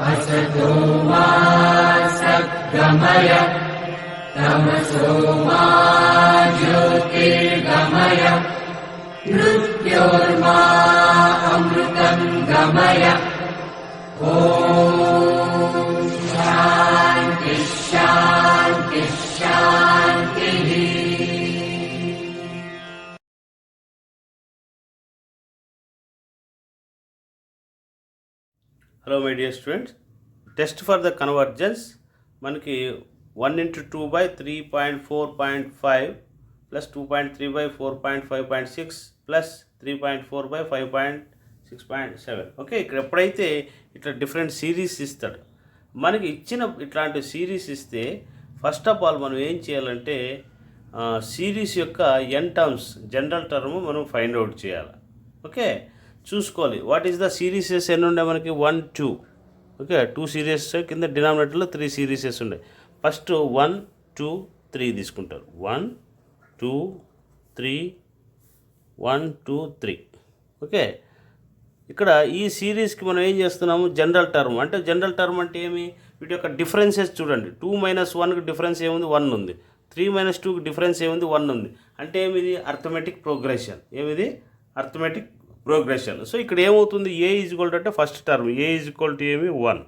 असतो मा सद्गमय तमसो मा ज्योतिर्गमय मृत्योर्मा अमृतं गमय ॐ शान्ति शान्ति शान्तिः. Hello my dear students, test for the convergence మనకి 1 into 2 by 3.4.5 plus 2.3 by 4.5.6 plus 3.4 by 5.6.7. Okay, ఇక్కడ ఎప్పుడైతే ఇట్లా డిఫరెంట్ సిరీస్ ఇస్తాడు, మనకి ఇచ్చిన ఇట్లాంటి సిరీస్ ఇస్తే ఫస్ట్ ఆఫ్ ఆల్ మనం ఏం చేయాలంటే సిరీస్ యొక్క ఎన్ టర్మ్స్ జనరల్ టర్మ్ మనం ఫైండ్ అవుట్ చేయాలి. ఓకే, చూసుకోవాలి వాట్ ఈస్ ద సిరీసెస్ ఎన్ని ఉండే మనకి 1 2. ఓకే, 2 సిరీస్ కింద డినామినేటర్లో 3 సిరీసెస్ ఉండే. ఫస్ట్ 1 2 3 తీసుకుంటారు. 1 2 3 1 2 3. ఓకే, ఇక్కడ ఈ సిరీస్కి మనం ఏం చేస్తున్నాము, జనరల్ టర్మ్. అంటే జనరల్ టర్మ్ అంటే ఏమి, వీటి యొక్క డిఫరెన్సెస్ చూడండి. 2 - 1కి డిఫరెన్స్ ఏముంది, 1 ఉంది. 3 - 2కి డిఫరెన్స్ ఏముంది, 1 ఉంది. అంటే ఏమిది, అర్థమెటిక్ ప్రోగ్రెషన్. ఏమిది, అర్థమెటిక్ ప్రోగ్రెషన్. సో ఇక్కడ ఏమవుతుంది, ఏ ఈజ్ ఈక్వల్ టు అంటే first term A is equal to ఏమి 1.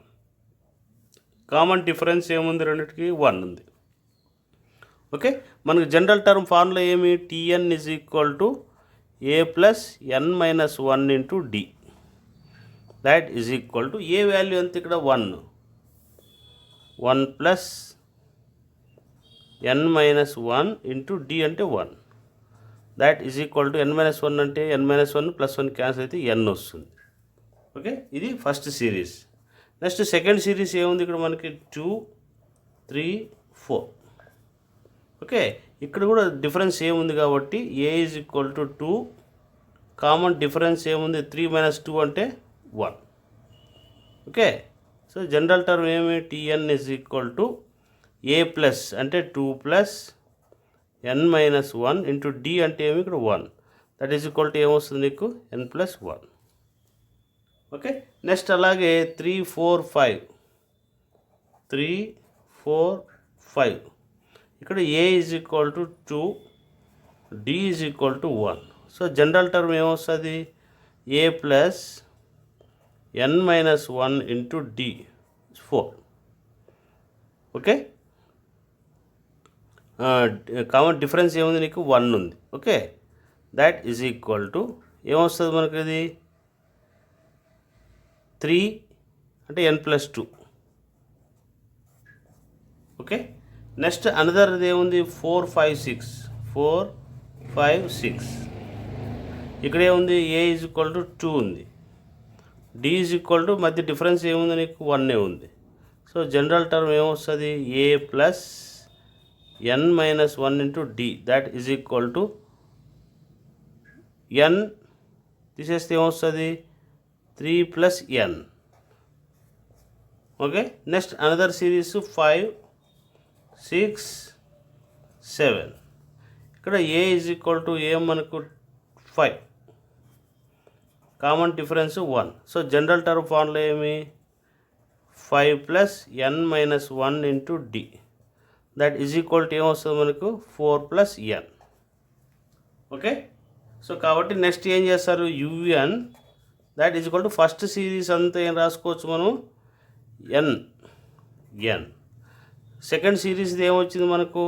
కామన్ డిఫరెన్స్ ఏముంది, రెండింటికి 1 ఉంది. ఓకే, మనకు జనరల్ టర్మ్ ఫార్ములా ఏమి, TN is equal to A plus N minus 1 into D. That is equal to A value ఎంత ఇక్కడ 1 plus N minus 1 into D అంటే 1. That is equal to n-1 అంటే n-1 plus 1 cancel అయితే n వస్తుంది. Okay, ఇది first series. Next second series ఏముంది ఇక్కడ మనకి 2 3 4. ఓకే, ఇక్కడ కూడా డిఫరెన్స్ ఏముంది కాబట్టి A is equal to 2. Common difference ఏముంది, 3 - 2 అంటే 1. ఓకే, సో జనరల్ టర్మ్ ఏమి, TN is equal to A plus అంటే 2 ప్లస్ n-1 ఇంటూ డి అంటే ఏమి ఇక్కడ 1. దట్ ఈజ్ ఈక్వల్ టు ఏమొస్తుంది నీకు n+1. ఓకే, నెక్స్ట్ అలాగే 3 4 5 3 4 5. ఇక్కడ A is equal to 2, D is equal to 1. So general term ఏమొస్తుంది, A plus n-1 into D 4. Okay, common difference ఏముంది నీకు 1 ఉంది. Okay, that is equal to ఏమొస్తుంది మనకి, ఇది 3 అంటే n+2. ఓకే, నెక్స్ట్ అనదర్ది ఏముంది 4 5 6 4 5 6. ఇక్కడ ఏముంది, ఏ ఈజ్ ఈక్వల్ టు 2 ఉంది. డి ఈజ్ ఈక్వల్ టు మధ్య డిఫరెన్స్ ఏముంది నీకు 1 ఉంది. సో జనరల్ టర్మ్ ఏమొస్తుంది, A plus n-1 into D. That is equal to n తీసేస్తే ఏమొస్తుంది, 3 + n. Okay, next another series 5 6 7. ఇక్కడ A is equal to A మనకు 5. Common difference 1. So general term formula ఏమి, 5 + n-1 into D. That is equal to ఏమొస్తుంది మనకు 4 + n. Okay, so కాబట్టి next ఏం చేస్తారు, UN that is equal to first series అంతా ఏం రాసుకోవచ్చు మనం, n. సెకండ్ సిరీస్ది ఏమొచ్చింది మనకు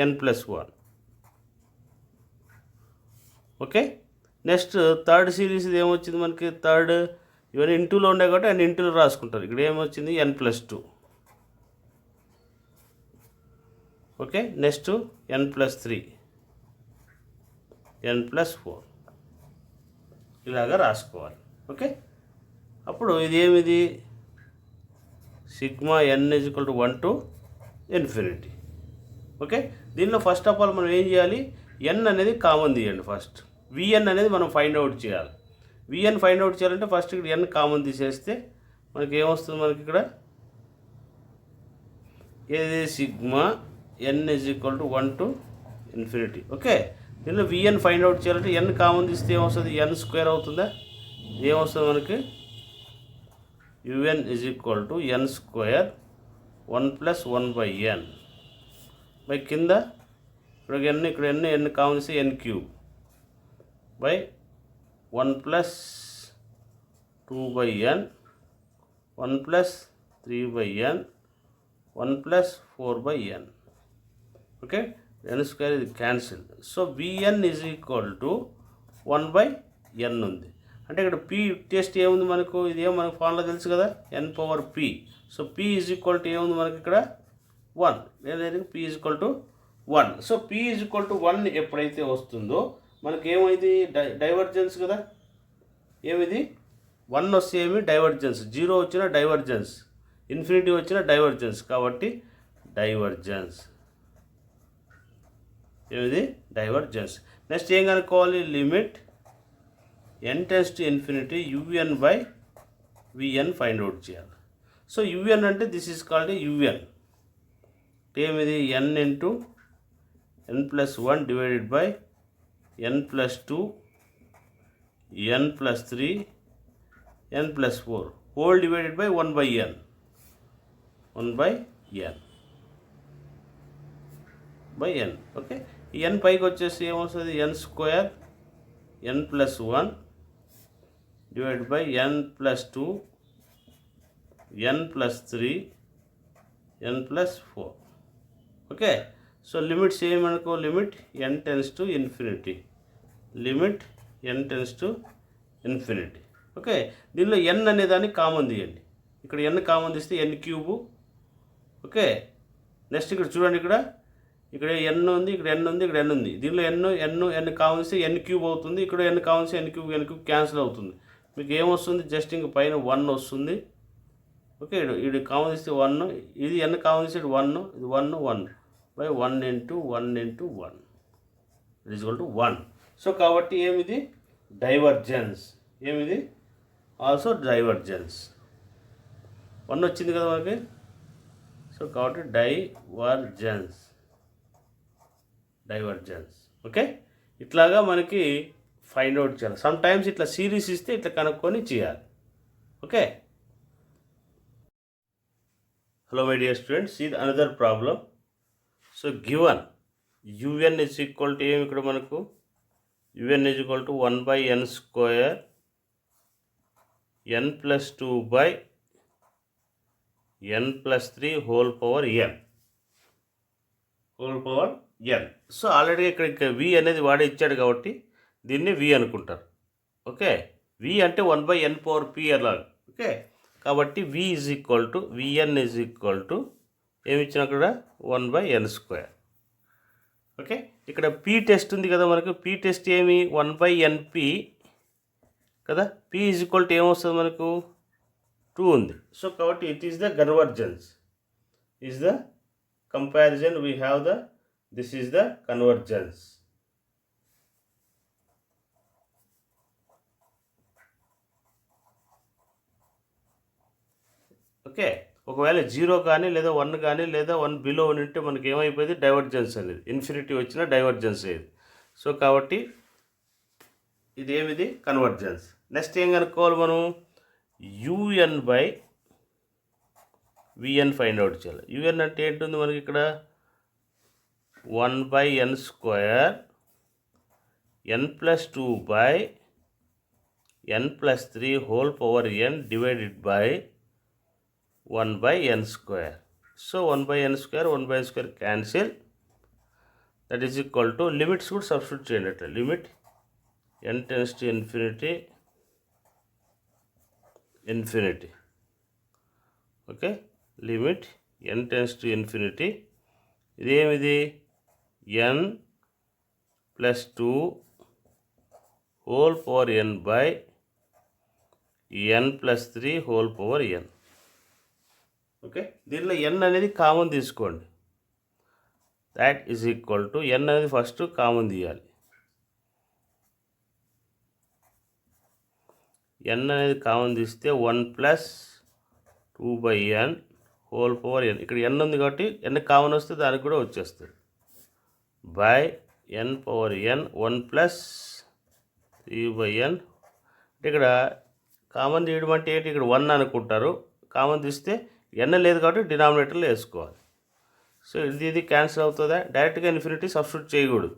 n+1. ఓకే, నెక్స్ట్ థర్డ్ సిరీస్ది ఏమొచ్చింది మనకి, థర్డ్ ఇవన్నీ ఇంటూలో ఉండే కాబట్టి అండ్ ఇంటూలో రాసుకుంటారు. ఇక్కడ ఏమొచ్చింది n+2. Okay, next n+3 n+4 ఇలాగా రాసుకోవాలి. ఓకే, అప్పుడు ఇది ఏమిది, సిగ్మా n = 1 to ∞. ఓకే, దీనిలో ఫస్ట్ ఆఫ్ ఆల్ మనం ఏం చేయాలి, n అనేది కామన్ తీయండి. ఫస్ట్ vn అనేది మనం ఫైండ్ అవుట్ చేయాలి. vn ఫైండ్ అవుట్ చేయాలంటే ఫస్ట్ ఇక్కడ n కామన్ తీసేస్తే మనకి ఏమొస్తుంది, మనకి ఇక్కడ ఏది సిగ్మా n = 1 to ∞. ఓకే, దీనిలో విఎన్ ఫైండ్ అవుట్ చేయాలంటే ఎన్ కామన్ తీస్తే ఏమొస్తుంది, ఎన్ స్క్వేర్ అవుతుందా, ఏమొస్తుంది మనకి UN is equal to N square 1 + 1/n by కింద ఇక్కడ ఎన్ కామన్ తీస్తే N cube by 1 + 2/n 1 + 3/n 1 + 4/n. Okay, N square ఇది cancel. So VN is equal to 1/n ఉంది. అంటే ఇక్కడ పీ టెస్ట్ ఏముంది మనకు, ఇది ఏమో మనకు ఫార్ములా తెలుసు కదా, n⁻p. So P is equal to ఏముంది మనకి ఇక్కడ 1, లేదా P is equal to 1. So P is equal to 1 ఎప్పుడైతే వస్తుందో మనకి ఏమైంది, డైవర్జెన్స్ కదా, ఏమిది 1 వస్తే ఏమి డైవర్జెన్స్, 0 వచ్చిన డైవర్జెన్స్, ఇన్ఫినిటీ వచ్చిన డైవర్జెన్స్, కాబట్టి డైవర్జెన్స్ ఏమిది డైవర్జెన్స్. నెక్స్ట్ ఏం కనుక్కోవాలి, limit n → ∞ UN/Vn find out చేయాలి. సో UN అంటే దిస్ ఈజ్ కాల్డ్ UN, ఏమిది n × n+1 divided by n+2 n+3 n+4 whole divided by 1/n 1/n. Okay, ఈ n పైకి వచ్చేసి ఏమొస్తుంది, n square n+1 divide by n+2 n+3 n+4. Okay, so limits ఏమనుకో, limit n → ∞, limit n → ∞. Okay, దీనిలో n అనేదాన్ని common తీయండి, ఇక్కడ n common తీస్తే n³. ఓకే, నెక్స్ట్ ఇక్కడ చూడండి, ఇక్కడ n ఉంది, ఇక్కడ n ఉంది, ఇక్కడ n ఉంది. దీనిలో n కామన్ తీస్తే n³ అవుతుంది, ఇక్కడ n కామన్ తీస్తే n³ క్యాన్సిల్ అవుతుంది. మీకు ఏమొస్తుంది, జస్ట్ ఇంక పైన 1 వస్తుంది. ఓకే, ఇది కామన్ తీస్తే 1, ఇది n కామన్ తీస్తే 1, ఇది 1 1 by 1 × 1 × 1 is equal to 1. So కాబట్టి ఏమిది డైవర్జెన్స్, ఏమిది ఆల్సో డైవర్జెన్స్. 1 వచ్చింది కదా మనకి. సో కాబట్టి డైవర్జెన్స్. ఓకే, ఇట్లాగా మనకి ఫైండ్ అవుట్ చేయాలి. సమ్ టైమ్స్ ఇట్లా సిరీస్ ఇస్తే ఇట్లా కనుక్కొని చేయాలి. Okay, hello my dear students, ఇది another problem. So given UN is equal to ఏమి, ఇక్కడ మనకు UN is equal to 1/n square n+2/n+3 whole power n. So already ఇక్కడ v అనేది వాడే ఇచ్చాడు కాబట్టి దీన్ని v అనుకుంటారు. ఓకే, v అంటే 1/n⁻p అలాగా. ఓకే, కాబట్టి Vn ఈజ్ ఈక్వల్ టు ఏమి ఇచ్చిన అక్కడ 1/n². ఓకే, ఇక్కడ p టెస్ట్ ఉంది కదా మనకు, p టెస్ట్ ఏమి 1/np కదా, p ఈజ్ ఈక్వల్ టు ఏమొస్తుంది మనకు 2 ఉంది. సో కాబట్టి it is the convergence, is the comparison we have the, this is the convergence. Okay, ఒకవేళ 0 కానీ లేదా 1 కానీ లేదా 1 బిలో ఉంటే మనకి ఏమైపోయింది, డైవర్జెన్స్ అనేది ఇన్ఫినిటీ వచ్చిన డైవర్జెన్స్ అయ్యేది. సో కాబట్టి ఇది ఏమిది కన్వర్జెన్స్. నెక్స్ట్ ఏం కనుక్కోవాలి మనం, UN/Vn ఫైండ్ అవుట్ చేయాలి. UN అంటే ఏంటుంది మనకి ఇక్కడ 1/n² n+2/n+3 whole power n divided by 1/n². So 1/n² 1/n² cancel, that is equal to limits కూడా సబ్స్టిట్యూట్ చేయండి అట్లా, limit n → ∞. Okay, limit n → ∞. ఇదేమిది n+2 whole power n by n+3 whole power n. Okay, దీనిలో n అనేది common తీసుకోండి, that is equal to n అనేది first common తీయాలి. n అనేది common తీస్తే 1+2/n హోల్ పవర్ n. ఇక్కడ n ఉంది కాబట్టి n కామన్ వస్తే దానికి కూడా వచ్చేస్తుంది by N power N 1 plus 3/n. ఇక్కడ కామన్ తీయడం అంటే ఏంటి, ఇక్కడ 1 అనుకుంటారు, కామన్ తీస్తే ఎన్ లేదు కాబట్టి డినామినేటర్లో వేసుకోవాలి. సో ఇది క్యాన్సిల్ అవుతుందా, డైరెక్ట్గా ఇన్ఫినిటీ సబ్స్టిట్యూట్ చేయకూడదు.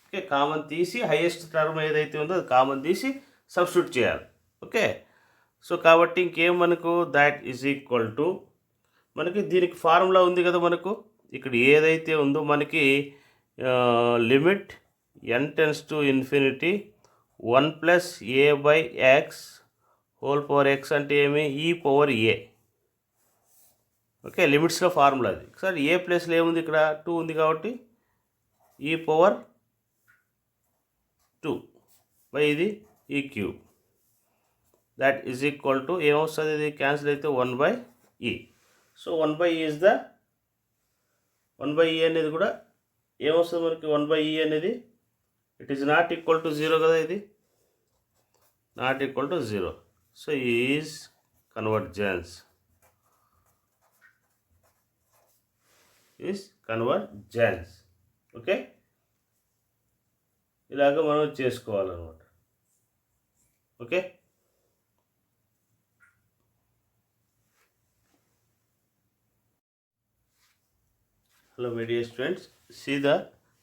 ఓకే, కామన్ తీసి హైయెస్ట్ టర్మ్ ఏదైతే ఉందో అది కామన్ తీసి సబ్స్టిట్యూట్ చేయాలి. ఓకే, సో కాబట్టి ఇంకేం మనకు దాట్ ఈజ్ ఈక్వల్ టు, మనకి దీనికి ఫార్ములా ఉంది కదా, మనకు ఇక్కడ ఏదైతే ఉందో మనకి limit n tends to infinity 1 plus a/x whole power x అంటే ఏమి, e పవర్ a. ఓకే, లిమిట్స్లో ఫార్ములా అది. సార్ ఏ ప్లేస్లో ఏముంది, ఇక్కడ 2 ఉంది కాబట్టి e పవర్ 2 బై ఇది ఈ cube, that is equal to ఏమొస్తుంది, ఇది క్యాన్సిల్ అయితే 1/e. So 1/e is the 1/e అనేది కూడా ఏమొస్తుంది మనకి, 1/e అనేది it is not equal to 0 కదా, ఇది not equal to 0. So is convergence, is convergence. Okay, ఇలాగ మనం చేసుకోవాలన్నమాట. Okay, hello my dear students, see the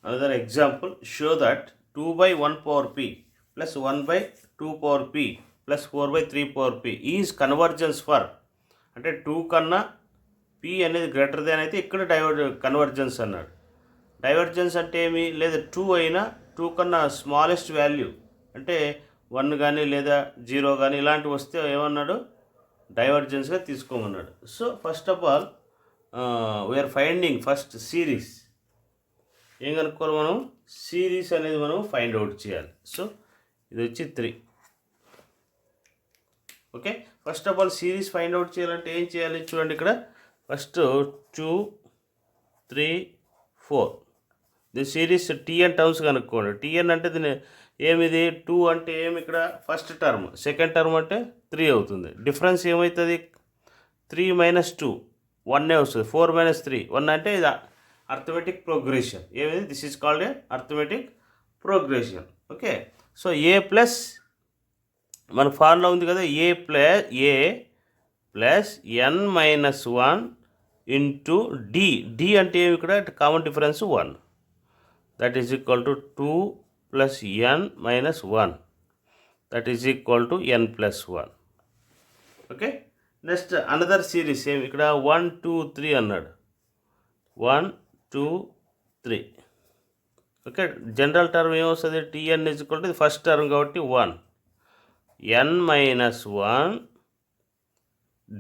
another example. Show that 2/1 power p plus 1/2 power p plus 4/3 power p is convergence for, అంటే 2 కన్నా p అనేది greater than అయితే ఇక్కడ convergence అన్నాడు. Divergence అంటే ఏమి లేదా 2 అయినా 2 కన్నా స్మాలెస్ట్ వాల్యూ అంటే 1 కానీ లేదా 0 కానీ ఇలాంటివి వస్తే ఏమన్నాడు, డైవర్జెన్స్గా తీసుకోమన్నాడు. So first of all we are finding first series. ఏం కనుక్కోవాలి మనం, సిరీస్ అనేది మనం ఫైండ్ అవుట్ చేయాలి. సో ఇది వచ్చి 3. Okay, first of all series find out చేయాలంటే ఏం చేయాలి చూడండి, ఇక్కడ ఫస్ట్ 2, 3, 4 దీని సిరీస్ టీఎన్ టర్మ్స్ కనుక్కోండి. టీఎన్ అంటే దీని ఏమిది, 2 అంటే ఏమి, ఇక్కడ ఫస్ట్ టర్మ్, సెకండ్ టర్మ్ అంటే 3 అవుతుంది. డిఫరెన్స్ ఏమవుతుంది, 3 - 2 1 వస్తుంది, 4 - 3 1 అంటే ఇది అర్థమెటిక్ ప్రోగ్రెషన్. ఏమిది, this is called a arithmetic progression. Okay, so A plus మన ఫార్ములా ఉంది కదా, ఏ ప్లస్ n-1 ఇంటూ డి అంటే ఏమి, ఇక్కడ common difference 1, that is equal to 2 plus n-1 that is equal to n+1. Okay, next another series ఏమి, ఇక్కడ 1, 2, 3 అన్నాడు, 1, 2, 3. Okay, general term ఏమొస్తుంది, TN is equal to first term కాబట్టి 1, n-1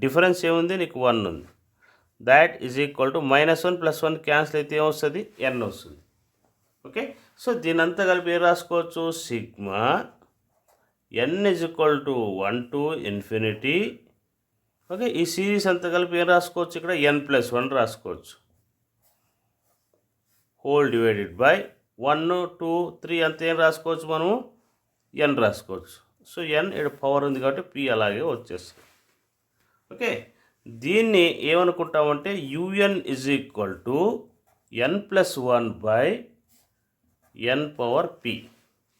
డిఫరెన్స్ ఏముంది, నీకు 1 ఉంది, that is equal to -1 + 1 cancel అయితే ఏమొస్తుంది, n వస్తుంది. ఓకే, సో దీని అంతా కలిపి ఏం రాసుకోవచ్చు, sigma n is equal to 1 to infinity. Okay, ఈ సిరీస్ అంతా కలిపి ఏం రాసుకోవచ్చు, ఇక్కడ n+1 రాసుకోవచ్చు, హోల్ డివైడెడ్ బై 1, 2, 3 అంతా ఏం రాసుకోవచ్చు, మనము n రాసుకోవచ్చు. సో n ఇక్కడ పవర్ ఉంది కాబట్టి p అలాగే వచ్చేస్తుంది. ఓకే, దీన్ని ఏమనుకుంటామంటే un is equal to n+1 by n power p.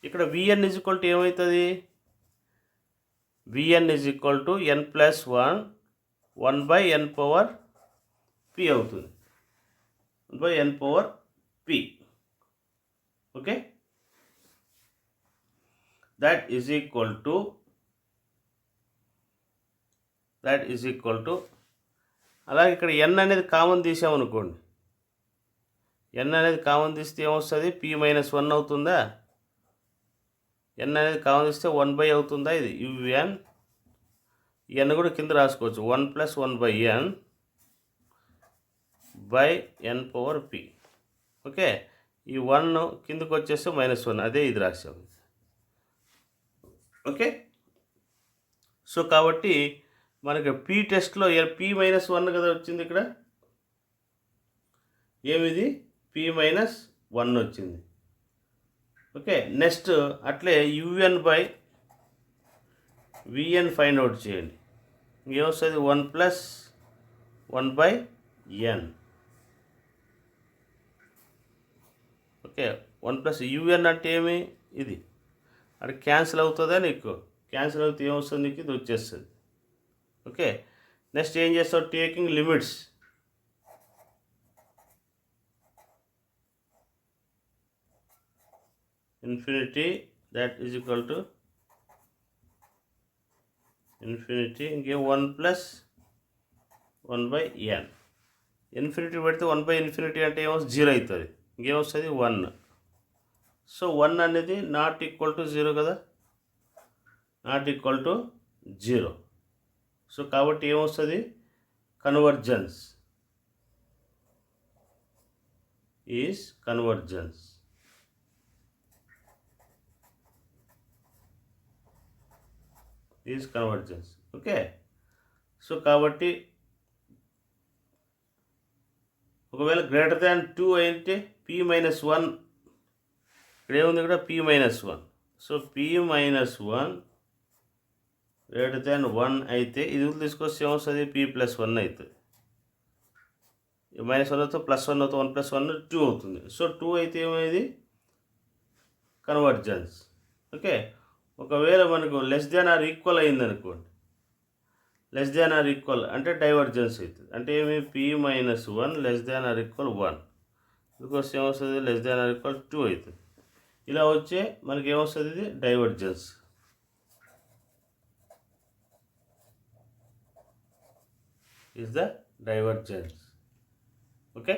ఇక్కడ vn ఈజ్ ఈక్వల్ టు ఏమవుతుంది, vn is equal to n+1 1 by n power p అవుతుంది, 1 by n power p. Okay, that is equal to అలాగే ఇక్కడ n అనేది common తీసామనుకోండి, n అనేది common తీస్తే ఏమొస్తుంది, p-1 అవుతుందా, n అనేది కామన్ తీస్తే 1 అవుతుందా, ఇది un, n కూడా కింద రాసుకోవచ్చు, 1 + 1 by n by n power p. Okay, ఈ 1 కిందకు వచ్చేస్తే -1, అదే ఇది రాసాము. ఓకే, సో కాబట్టి మనకి పీ టెస్ట్లో p-1 కదా వచ్చింది, ఇక్కడ ఏమిది p-1 వచ్చింది. ఓకే, నెక్స్ట్ అట్లే un by vn find out చేయండి, ఏమొస్తుంది 1 + 1 by n. Okay, 1 plus UN అంటే ఏమి, ఇది అది క్యాన్సిల్ అవుతుందా నీకు, క్యాన్సిల్ అవుతే ఏమొస్తుంది నీకు, ఇది వచ్చేస్తుంది. ఓకే, నెక్స్ట్ ఏం చేస్తావు, taking limits. Infinity that is equal to infinity ఇంకేం 1 ప్లస్ 1/n. ఇన్ఫినిటీ పెడితే 1/∞ అంటే ఏమొస్తుంది, 0 అవుతుంది. ఇంకేమొస్తుంది 1. సో 1 అనేది నాట్ ఈక్వల్ టు 0 కదా, నాట్ ఈక్వల్ టు 0. సో కాబట్టి ఏమొస్తుంది, convergence is convergence. Is convergence. Okay, so కాబట్టి ఒకవేళ గ్రేటర్ దాన్ 2 అయితే p-1, ఇక్కడ ఏముంది, ఇక్కడ p-1. So p-1 greater than 1 అయితే ఇది తీసుకొస్తే ఏమొస్తుంది, p+1 అవుతుంది. -1 అవుతుంది, +1 అవుతుంది, 1 + 1 2 అవుతుంది. సో 2 అయితే ఏమైంది, కన్వర్జెన్స్. ఓకే, ఒకవేళ మనకు లెస్ దాన్ ఆర్ ఈక్వల్ అయింది అనుకోండి, లెస్ దాన్ ఆర్ ఈక్వల్ అంటే డైవర్జెన్స్ అవుతుంది. అంటే ఏమి, p-1 less than or equal 1, ఇందుకోసం ఏమొస్తుంది, లెస్ దాన్ ఆర్ ఈక్వల్ 2 అవుతుంది. ఇలా వచ్చే మనకి ఏమొస్తుంది, ఇది divergence. Is the divergence. Okay.